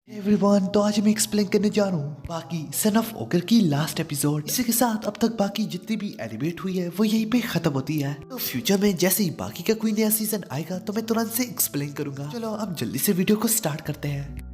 Everyone, तो आज मैं एक्सप्लेन करने जा रहा हूँ बाकी सन ऑफ ओकर की लास्ट एपिसोड। इसी के साथ अब तक बाकी जितनी भी एनिमेट हुई है वो यहीं पे खत्म होती है। तो फ्यूचर में जैसे ही बाकी का कोई नया सीजन आएगा तो मैं तुरंत से एक्सप्लेन करूंगा। चलो अब जल्दी से वीडियो को स्टार्ट करते हैं।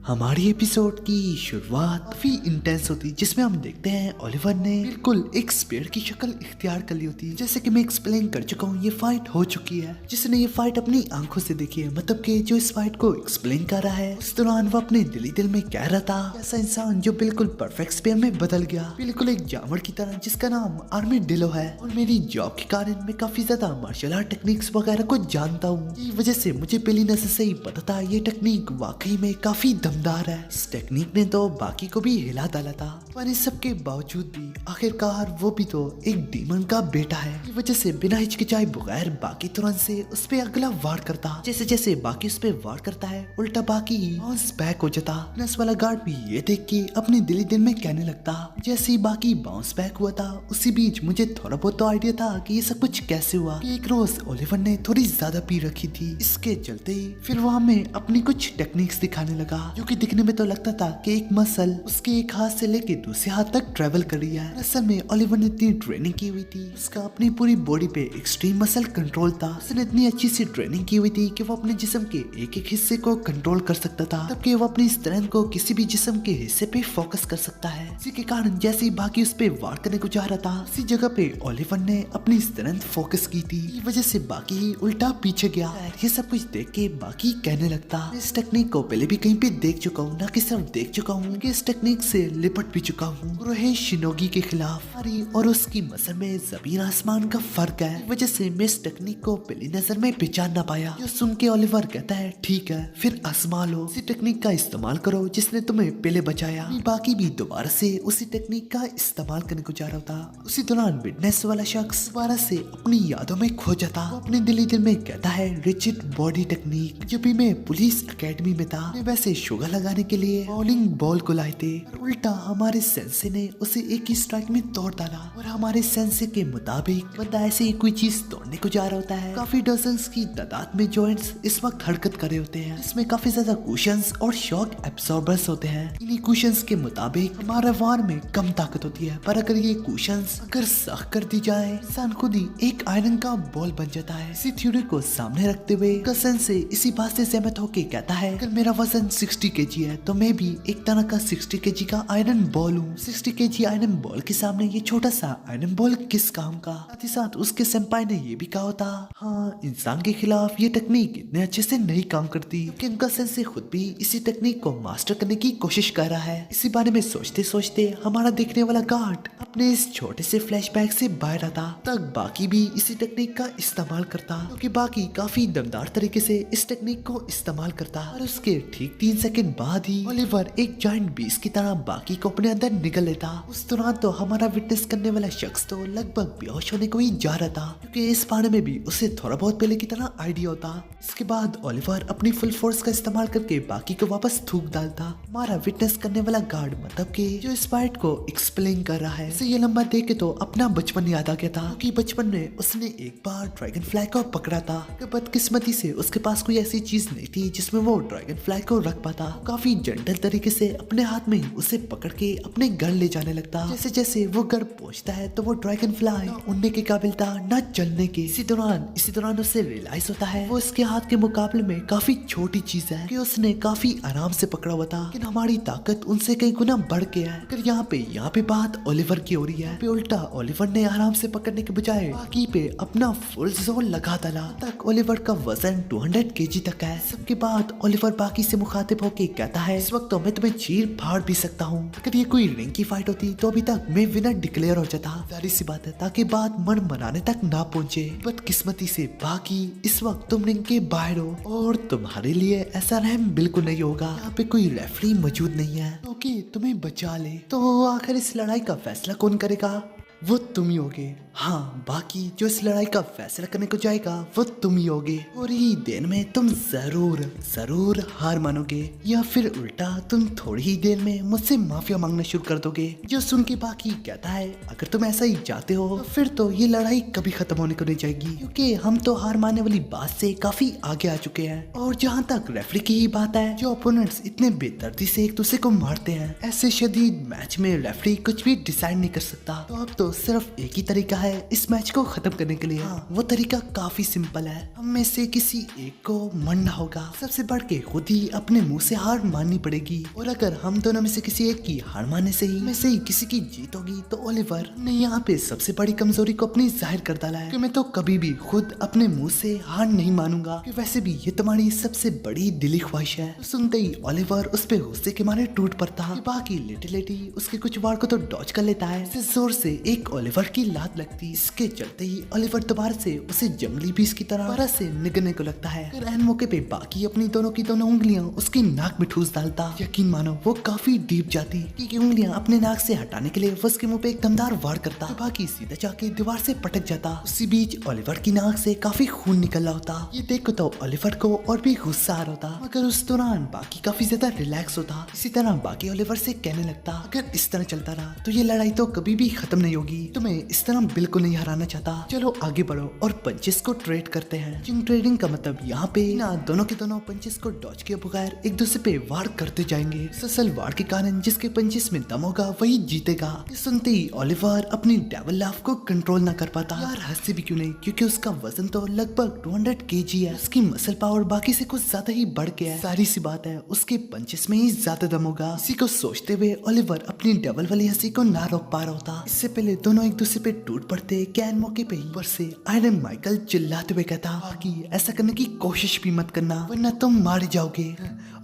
हमारी एपिसोड की शुरुआत काफी इंटेंस होती, जिसमें हम देखते हैं ओलिवर ने बिल्कुल एक स्पेयर की शक्ल इख्तियार कर ली होती। जैसे कि मैं एक्सप्लेन कर चुका हूँ, ये फाइट हो चुकी है। जिसने ये फाइट अपनी आंखों से देखी है, मतलब कि जो इस फाइट को एक्सप्लेन कर रहा है, उस दौरान वो अपने दिली दिल में कह रहा था, ऐसा इंसान जो बिल्कुल परफेक्ट स्पेयर में बदल गया, बिल्कुल एक जानवर की तरह जिसका नाम आर्मी डिलो है। और मेरी जॉब के कारण मैं काफी ज्यादा मार्शल आर्ट टेक्निक्स वगैरह को जानता हूँ। इस वजह से मुझे पहली नजर से ही पता था ये टेक्निक वाकई में काफी दमदार है। इस टेक्निक ने तो बाकी को भी हिला डाला था, पर इस सब के बावजूद भी आखिरकार वो भी तो एक डीमन का बेटा है। इस वजह से बिना हिचकिचाए बगैर बाकी तुरंत से उस पे अगला वार करता। जैसे जैसे बाकी उस पे वार करता है, उल्टा बाकी बाउंस बैक हो जाता। नस वाला गार्ड भी ये देख के अपने दिली दिल में कहने लगता। जैसे ही बाकी बाउंस बैक हुआ था, उसी बीच मुझे थोड़ा बहुत तो आइडिया था कि ये सब कुछ कैसे हुआ। कि एक रोज ओलिवर ने थोड़ी ज्यादा पी रखी थी, इसके चलते ही फिर वो हमें अपनी कुछ टेक्निक्स दिखाने लगा, जो कि दिखने में तो लगता था कि एक मसल उसके एक हाथ से लेके दूसरे हाथ तक ट्रेवल कर रही है। असल में ओलिवर ने इतनी ट्रेनिंग की हुई थी, उसका अपनी पूरी बॉडी पे एक्सट्रीम मसल कंट्रोल था। उसने इतनी अच्छी सी ट्रेनिंग की हुई थी कि वो अपने जिस्म के एक एक हिस्से को कंट्रोल कर सकता था, तब कि वो अपनी स्ट्रेंथ को किसी भी जिस्म के हिस्से पे फोकस कर सकता है। इसी के कारण जैसे ही बाकी उस पे वार करने को जा रहा था, उसी जगह पे ओलिवर ने अपनी स्ट्रेंथ फोकस की थी। इस वजह से बाकी ही उल्टा पीछे गया। ये सब कुछ देख के बाकी कहने लगता, इस टेक्निक को पहले भी कहीं पे देख चुका हूँ, ना कि सिर्फ देख चुका हूँ कि इस टेक्निक से लिपट भी चुका हूँ। रोहे शिनोगी के खिलाफ हरी और उसकी मसल में जमीन आसमान का फर्क है। इस वजह से मैं इस टेक्निक को पहली नजर में पहचान ना पाया। जो सुन के ओलिवर कहता है, ठीक है फिर आजमा लो, इसी टेक्निक का इस्तेमाल करो जिसने तुम्हें पहले बचाया। बाकी भी दोबारा से उसी टेक्निक का इस्तेमाल करने को जा रहा था। उसी दौरान विटनेस वाला शख्स दोबारा से अपनी यादों में खो जाता। वो अपने दिली दिल में कहता है, रिजिड बॉडी टेक्निक। जब भी मैं पुलिस एकेडमी में था, मैं वैसे शुगर लगाने के लिए बॉलिंग बॉल को लाए थे, उल्टा हमारे सेंसे ने उसे एक ही स्ट्राइक में तोड़ डाला। और हमारे सेंसे के मुताबिक बंदा ऐसे ही कोई चीज तोड़ने को जा रहा होता है, काफी डजन्स की तादाद में जॉइंट्स इस वक्त हरकत कर रहे होते हैं, इसमें काफी ज्यादा कुशंस और शॉक एब्सॉर्बर्स होते हैं। इन्हीं कुशंस के मुताबिक हमारे वार में कम ताकत होती है, पर अगर ये कुशंस अगर सख्त कर दी जाए, इंसान खुद ही एक आयरन का बॉल बन जाता है। इसी थ्योरी को सामने रखते हुए कसन से इसी बात से सहमत होके कहता है, अगर मेरा वजन 60 kg है तो मैं भी एक तरह का 60 kg का आयरन बॉल हूँ। 60 kg आयरन बॉल के सामने ये छोटा सा आयरन बॉल किस काम का। साथ ही साथ उसके सेंपाई ने ये भी कहा होता, हाँ इंसान के खिलाफ ये टेक्निक इतने अच्छे से नहीं काम करती, क्योंकि उनका सेंसे खुद भी इसी टेक्निक को मास्टर करने की कोशिश कर रहा है। इसी बारे में सोचते सोचते हमारा देखने वाला गार्ड अपने इस छोटे से फ्लैशबैक से बाहर आता, तक बाकी भी इसी टेक्निक का इस्तेमाल करता, क्योंकि बाकी काफी दमदार तरीके से इस टेक्निक को इस्तेमाल करता। और उसके ठीक 3 सेकंड बाद ही ओलिवर एक जायंट बीस्ट की तरह बाकी को अपने अंदर निकल लेता। उस दौरान तो हमारा विटनेस करने वाला शख्स तो लगभग बेहोश होने को ही जा रहा था, क्योंकि इस बारे में भी उसे थोड़ा बहुत पहले की तरह आइडिया होता। इसके बाद ओलिवर अपनी फुल फोर्स का इस्तेमाल करके बाकी को वापस थूक डालता। हमारा विटनेस करने वाला गार्ड, मतलब कि जो इस फाइट को एक्सप्लेन कर रहा है, ये लंबा देख के तो अपना बचपन याद आ गया था, क्योंकि बचपन में उसने एक बार ड्रैगन फ्लाई को पकड़ा था। बदकिस्मती से उसके पास कोई ऐसी चीज नहीं थी जिसमें वो ड्रैगन फ्लाई को रख पाता। काफी जेंटल तरीके से अपने हाथ में उसे पकड़ के अपने घर ले जाने लगता। जैसे जैसे वो घर पहुंचता है तो वो ड्रैगन फ्लाई उड़ने के काबिल था, न चलने के। इसी दौरान उसे रियलाइज होता है वो इसके हाथ के मुकाबले में काफी छोटी चीज है, कि उसने काफी आराम से पकड़ा हुआ था, लेकिन हमारी ताकत उनसे कई गुना बढ़ गया है। अगर यहाँ पे बात ओलिवर की हो रही है, पे उल्टा ओलिवर ने आराम से पकड़ने के बजाय बाकी पे अपना फुल जोर लगा डाला। तक ओलिवर का वजन 200 kg तक है। सबके बाद ओलिवर बाकी से मुखातिब होके कहता है, इस वक्त तो मैं तुम्हें चीर फाड़ भी सकता हूँ। अगर ये कोई रिंग की फाइट होती तो अभी तक मैं विनर डिक्लेयर हो जाता। जाहिर सी बात है, ताकि बात मन मनाने तक ना पहुँचे। बदकिस्मती से बाकी इस वक्त तुम रिंग के बाहर हो, और तुम्हारे लिए ऐसा रहम बिल्कुल नहीं होगा। यहाँ पे कोई रेफरी मौजूद नहीं है क्योंकि तुम्हें बचा ले। तो आखिर इस लड़ाई का फैसला कौन करेगा? वो तुम ही होगे। हाँ, बाकी जो इस लड़ाई का फैसला करने को जाएगा वो तुम ही होगे, और ही देर में तुम जरूर हार मानोगे, या फिर उल्टा तुम थोड़ी ही देर में मुझसे माफिया मांगना शुरू कर दोगे। जो सुन के बाकी कहता है, अगर तुम ऐसा ही चाहते हो तो फिर तो ये लड़ाई कभी खत्म होने को नहीं जाएगी, क्योंकि हम तो हार मानने वाली बात से काफी आगे आ चुके हैं। और जहाँ तक रेफरी की ही बात है, जो ओपोनेंट्स इतने बेदर्दी से एक दूसरे को मारते हैं, ऐसे शदीद मैच में रेफरी कुछ भी डिसाइड नहीं कर सकता। तो अब तो सिर्फ एक ही तरीका है इस मैच को खत्म करने के लिए। हाँ, वो तरीका काफी सिंपल है, हम में से किसी एक को मरना होगा। सबसे बढ़ के खुद ही अपने मुंह से हार माननी पड़ेगी, और अगर हम दोनों में से किसी एक की हार मानने से ही किसी की जीत होगी तो ओलिवर ने यहाँ पे सबसे बड़ी कमजोरी को अपनी जाहिर कर डाला है कि मैं तो कभी भी खुद अपने मुंह से हार नहीं मानूंगा, कि वैसे भी ये तुम्हारी सबसे बड़ी दिली ख्वाहिश है। तो सुनते ही ओलिवर उस पे गुस्से के मारे टूट पड़ता। बाकी लेटी उसके कुछ वार को तो डॉज कर लेता है। इसे जोर से एक ओलिवर की लात लगती, इसके चलते ही ओलिवर दोबारा से उसे जंगली बीस की तरह दोबारा से निगलने को लगता है। फिर एन मौके पे बाकी अपनी दोनों की दोनों उंगलियां उसकी नाक में ठूस डालता। यकीन मानो वो काफी डीप जाती, क्योंकि उंगलियां अपने नाक से हटाने के लिए वो उसके मुंह पे एक दमदार वार करता। बाकी सीधा जाके दीवार से पटक जाता। उसी बीच ओलिवर की नाक से काफी खून निकल रहा होता। ये देख तो ओलिवर को और भी गुस्सा आ रहा होता, मगर उस दौरान बाकी काफी ज्यादा रिलैक्स होता। इसी तरह बाकी ओलिवर से कहने लगता, अगर इस तरह चलता रहा तो ये लड़ाई तो कभी भी खत्म नहीं होगी। तुम्हें इस तरह बिल्कुल नहीं हराना चाहता। चलो आगे बढ़ो और पंचेस को ट्रेड करते हैं। जिंग ट्रेडिंग का मतलब यहाँ पे ना दोनों के दोनों पंचेस को डॉज के बगैर एक दूसरे पे वार करते जाएंगे। असल वार के कारण जिसके पंचेस में दम होगा वही जीतेगा। सुनते ही ओलिवर अपनी डेविल लाफ को कंट्रोल ना कर पाता। यार हंसते भी क्यों नहीं, क्योंकि उसका वजन तो लगभग 200 kg है। उसकी मसल पावर बाकी से कुछ ज्यादा ही बढ़ गया है। सारी सी बात है उसके पंचेस में ही ज्यादा दम होगा। इसी को सोचते हुए ओलिवर अपनी डेविल वाली हंसी को ना रोक पा रहा होता। इससे पहले दोनों एक दूसरे पे टूट पड़ते। कैन मौके पे ऊपर से आयरन माइकल चिल्लाते हुए कहता कि ऐसा करने की कोशिश भी मत करना, वरना तुम मार जाओगे।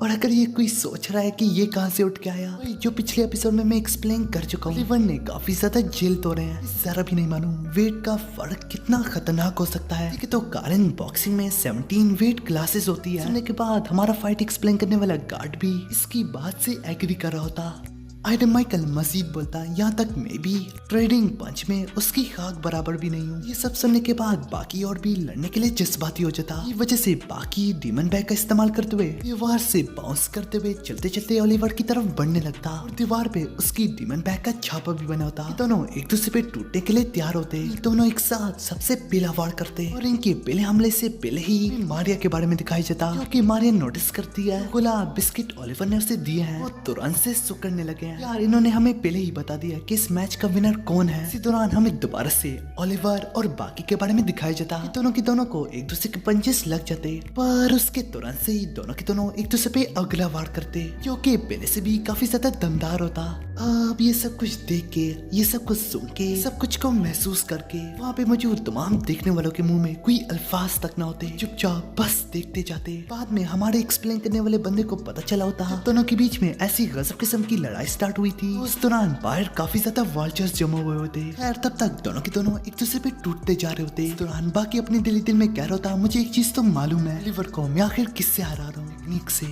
और अगर ये कोई सोच रहा है कि ये कहां से उठ के आया, जो पिछले एपिसोड में मैं एक्सप्लेन कर चुका हूँ, ओलिवर ने काफी ज्यादा जेल तोड़े हैं। जरा भी नहीं मालूम वेट का फर्क कितना खतरनाक हो सकता है। तो कारण बॉक्सिंग में 17 वेट क्लासेस होती है। सुनने के बाद हमारा फाइट एक्सप्लेन करने वाला गार्ड भी इसकी बात से एग्री कर रहा होता। आयरन माइकल मजीद बोलता, यहाँ तक मैं भी ट्रेडिंग पंच में उसकी खाक बराबर भी नहीं हूँ। ये सब सुनने के बाद बाकी और भी लड़ने के लिए जज्बाती हो जाता। ये वजह से बाकी डीमन बैग का इस्तेमाल करते हुए दीवार से बाउंस करते हुए चलते चलते ओलिवर की तरफ बढ़ने लगता, और दीवार पे उसकी डीमन बैग का छापा भी बना होता। दोनों एक दूसरे पे टूटने के लिए तैयार होते। दोनों एक साथ सबसे पहला वार करते, और इनके पहले हमले से पहले ही मारिया के बारे में दिखाई जाता, क्योंकि मारिया नोटिस करती है गुलाब बिस्किट ओलिवर ने उसे दिए हैं, वो तुरंत से सुकड़ने लगे। यार इन्होंने हमें पहले ही बता दिया कि इस मैच का विनर कौन है। इसी दौरान हमें दोबारा से ओलिवर और बाकी के बारे में दिखाया जाता। दोनों के दोनों को एक दूसरे के पंचेस लग जाते, पर उसके तुरंत से ही दोनों के दोनों एक दूसरे पे अगला वार करते, जो कि पहले से भी काफी ज्यादा दमदार होता। अब ये सब कुछ देख के, ये सब कुछ सुन के, सब कुछ को महसूस करके वहाँ पे मौजूद तमाम देखने वालों के मुंह में कोई अल्फाज तक न होते, चुपचाप बस देखते जाते। बाद में हमारे एक्सप्लेन करने वाले बंदे को पता चला होता दोनों के बीच में ऐसी गजब किस्म की लड़ाई स्टार्ट हुई थी। उस दौरान बाहर काफी ज्यादा वॉल्चर्स जमा हुए होते। खैर तब तक दोनों के दोनों एक दूसरे पे टूटते जा रहे होते। इस दौरान बाकी अपने दिल में कह रहा होता, मुझे एक चीज तो मालूम है, ओलिवर को मैं आखिर किससे हरा रहा हूँ, टेक्निक से,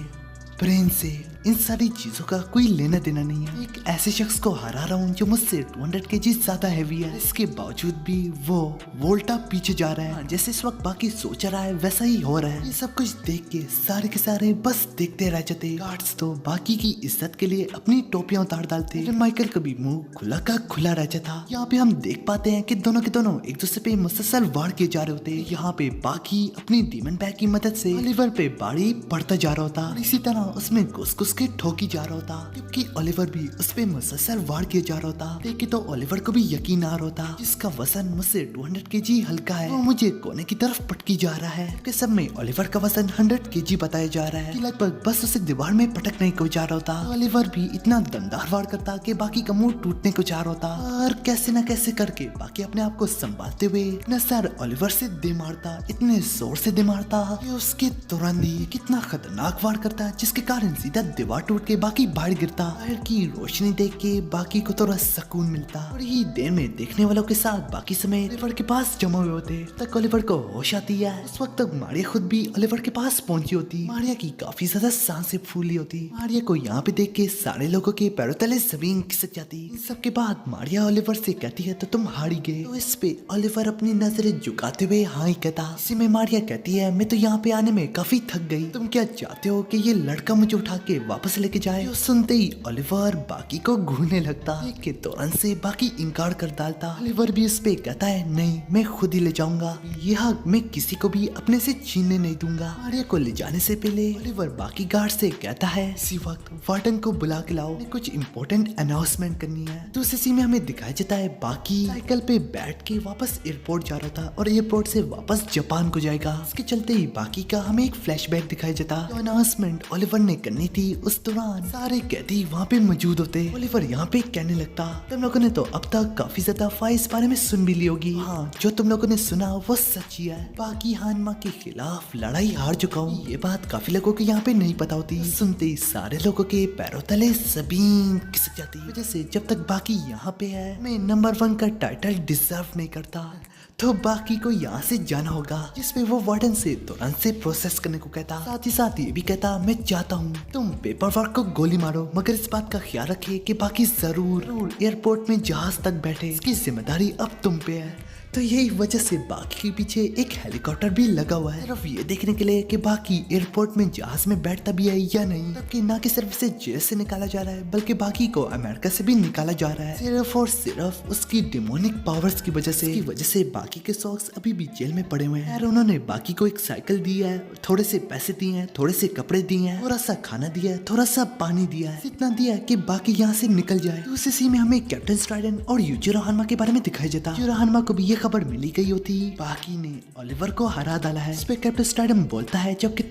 ब्रेन से। इन सारी चीजों का कोई लेना देना नहीं है। एक ऐसे शख्स को हरा रहा हूँ जो मुझसे 200 kg ज्यादा हैवी है। इसके बावजूद भी वो वोल्टा पीछे जा रहा है। जैसे इस वक्त बाकी सोच रहा है वैसा ही हो रहा है। ये सब कुछ देख के सारे के सारे बस देखते रह जाते। गार्ड्स तो बाकी की इज्जत के लिए अपनी टोपियां उतार डालते। माइकल का भी मुंह खुला का खुला रह जाता। यहाँ पे हम देख पाते हैं कि दोनों के दोनों एक दूसरे पे मुसलसल वार किए जा रहे होते। यहाँ पे बाकी अपनी डीमन बैग की मदद से ओलिवर पे बाड़ी पड़ता जा रहा होता, इसी तरह उसमें घुस के ठोकी जा रहा होता, क्योंकि ओलिवर भी उस पे मुसलसल वार किया जा रहा होता। देखे तो ओलिवर को भी यकीन आ रहा होता, जिसका वजन मुझसे 200 kg हल्का है, वो मुझे कोने की तरफ पटकी जा रहा है। क्योंकि सब में ओलिवर का वजन 100 kg बताया जा रहा है, लगभग बस उसे दीवार में पटकने को जा रहा होता। ओलिवर भी इतना दमदार वार करता कि बाकी का मुंह टूटने को जा रहा होता, और कैसे न कैसे करके बाकी अपने आप को संभालते हुए अपना सर ओलिवर से दे मारता, इतने जोर से दे मारता कि उसके तुरंत ही कितना खतरनाक वार करता है, जिसके कारण सीधा दीवार टूट के बाकी बाहर गिरता। बाहर की रोशनी देख के बाकी को थोड़ा सुकून मिलता। और ही देर में देखने वालों के साथ बाकी समय ओलिवर के पास जमा हुए होते। तक ओलिवर को होश आती है। उस वक्त तक मारिया खुद भी ओलिवर के पास पहुंची होती। मारिया की काफी ज्यादा सांसें फूली होती। मारिया को यहाँ पे देख के सारे लोगों के पैरों तले जमीन खिसक जाती। सबके बाद मारिया ओलिवर से कहती है तो तुम हार ही गए। तो इस पे ओलिवर अपनी नजरें झुकाते हुए हाँ ही कहता। इसी में मारिया कहती है मैं तो यहाँ पे आने में काफी थक गई, तुम क्या चाहते हो कि ये लड़का मुझे उठा के वापस लेके जाए। जो सुनते ही ओलिवर बाकी को घूरने लगता। के दौरान से बाकी इनकार कर डालता। ओलिवर भी इस पे कहता है नहीं मैं खुद ही ले जाऊंगा, ये हक मैं किसी को भी अपने से छीनने नहीं दूंगा। मारिया को ले जाने से पहले ओलिवर बाकी गार्ड से कहता है इसी वक्त वार्डन को बुला के लाओ, कुछ इंपॉर्टेंट अनाउंसमेंट करनी है। दूसरी सीन में हमें दिखाया जाता है बाकी साइकिल पे बैठ के वापस एयरपोर्ट जा रहा था और एयरपोर्ट से वापस जापान को जाएगा। इसके चलते ही बाकी का हमें एक फ्लैशबैक दिखाया जाता। जो अनाउंसमेंट ओलिवर ने करनी थी उस दौरान सारे कैदी वहाँ पे मौजूद होते। ओलिवर यहाँ पे कहने लगता तुम लोगों ने तो अब तक काफी ज्यादा फाइल्स बारे में सुन भी ली होगी। हाँ जो तुम लोगों ने सुना वो सच ही है। बाकी हानमा के खिलाफ लड़ाई हार चुका हूँ, ये बात काफी लोगों को यहाँ पे नहीं पता होती। सुनते ही सारे लोगों के पैरों तले जमीन खिसक जाती। वजह से जब तक बाकी यहाँ पे है मैं नंबर 1 का टाइटल डिजर्व नहीं करता, तो बाकी को यहाँ से जाना होगा। जिसमें वो वार्डन से तुरंत से प्रोसेस करने को कहता। साथ ही साथ ये भी कहता मैं चाहता हूँ तुम पेपर वर्क को गोली मारो, मगर इस बात का ख्याल रखे कि बाकी जरूर एयरपोर्ट में जहाज तक बैठे, इसकी जिम्मेदारी अब तुम पे है। तो यही वजह से बाकी के पीछे एक हेलीकॉप्टर भी लगा हुआ है, सिर्फ ये देखने के लिए कि बाकी एयरपोर्ट में जहाज में बैठता भी है या नहीं। तबकि ना कि सिर्फ उसे जेल से निकाला जा रहा है बल्कि बाकी को अमेरिका से भी निकाला जा रहा है, सिर्फ और सिर्फ उसकी डिमोनिक पावर्स की वजह से। बाकी के सॉक्स अभी भी जेल में पड़े हुए हैं। यार उन्होंने बाकी को एक साइकिल दी है, थोड़े से पैसे दिए हैं, थोड़े से कपड़े दिए हैं, थोड़ा सा खाना दिया है, थोड़ा सा पानी दिया है, इतना दिया है कि बाकी यहाँ से निकल जाए। दूसरी सीन में हमें कैप्टन स्ट्राइडन और यूजिरो हानमा के बारे में दिखाया जाता। यूजिरो हानमा को भी ये खबर मिली गई होती बाकी ने ओलिवर को हरा डाला है। इस पे कैप्टन स्ट्राइडन बोलता है जबकि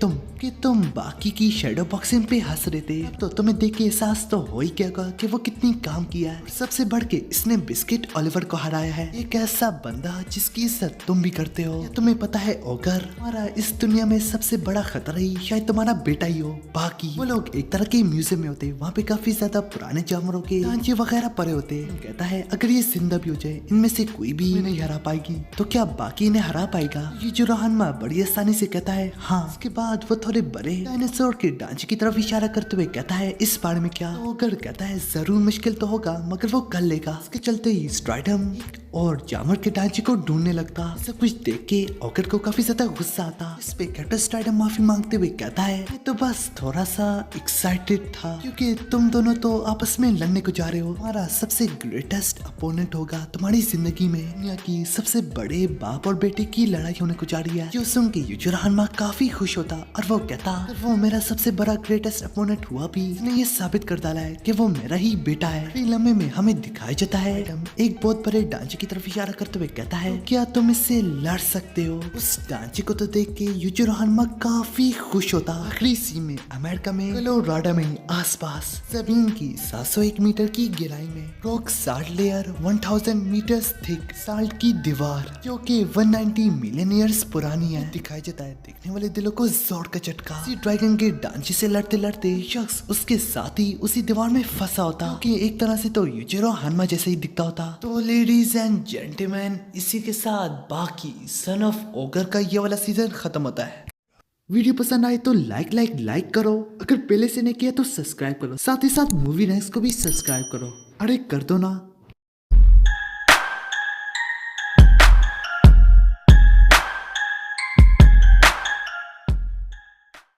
तुम बाकी की शैडो बॉक्सिंग पे हंस रहे थे, तो तुम्हें देख के एहसास तो हो ही गया कि वो कितनी काम किया है। सबसे बढ़ के इसने बिस्किट ओलिवर को हराया है। एक ऐसा बंदा जिसकी इज्जत तुम भी करते हो। तुम्हें पता है ओगर, हमारा इस दुनिया में सबसे बड़ा खतरा ही शायद तुम्हारा बेटा ही हो। बाकी वो लोग एक तरह के म्यूजियम में होते, वहाँ पे काफी ज्यादा पुराने जानवरों के ढांचे वगैरह पड़े होते। कहता है अगर ये जिंदा भी हो जाए इनमें से कोई भी नहीं हरा पाएगी, तो क्या बाकी इन्हें हरा पाएगा? यूजिरो हानमा बड़ी आसानी से कहता है हाँ। उसके बाद वो थोड़े बड़े डायनासोर के ढांचे की तरफ इशारा करते हुए कहता है इस बारे में क्या? ओगर कहता है जरूर मुश्किल तो होगा मगर वो कर लेगा। इसके चलते ही स्ट्राइडम और जानवर के ढांचे को ढूंढने लगता। सब कुछ देख के ओगर को काफी ज्यादा गुस्सा आता। इस पे कैप्टन स्ट्राइडम माफी मांगते हुए कहता है मैं तो बस थोड़ा सा एक्साइटेड था क्योंकि तुम दोनों तो आपस में लड़ने को जा रहे हो। हमारा सबसे ग्रेटेस्ट अपोनेंट होगा तुम्हारी जिंदगी में। दुनिया की सबसे बड़े बाप और बेटे की लड़ाई होने को जा रही है। जो सुन के यूजिरो हानमा काफी खुश होता और वो कहता वो मेरा सबसे बड़ा ग्रेटेस्ट अपोनेंट हुआ भी इसने ये साबित कर डाला है कि वो मेरा ही बेटा है। फिल्म में हमें दिखाया जाता है एक बहुत बड़े ढांचे की तरफ इशारा करते हुए कहता है क्या तुम इससे लड़ सकते हो? उस ढांचे को तो देख के यूजिरो हानमा काफी खुश होता। आखिरी सीन में अमेरिका में कोलोराडो में आसपास जमीन की 701 मीटर की गहराई में rock salt layer 1000 metre thick salt की दीवार जो कि 190 मिलियन ईयर्स पुरानी है दिखाया जाता है। देखने वाले दिलों को जोर का झटका। ड्रैगन के ढांचे से लड़ते लड़ते शख्स उसके साथ ही उसी दीवार में फंसा होता कि एक तरह से तो यूजिरो हानमा जैसे ही दिखता होता। तो लेडीज एंड जेंटलमैन इसी के साथ बाकी सन ऑफ ओगर का ये वाला सीजन खत्म होता है। वीडियो पसंद आए तो लाइक करो, अगर पहले से नहीं किया तो सब्सक्राइब करो, साथ ही साथ मूवी नेक्स्ट को भी सब्सक्राइब करो। अरे कर दो ना।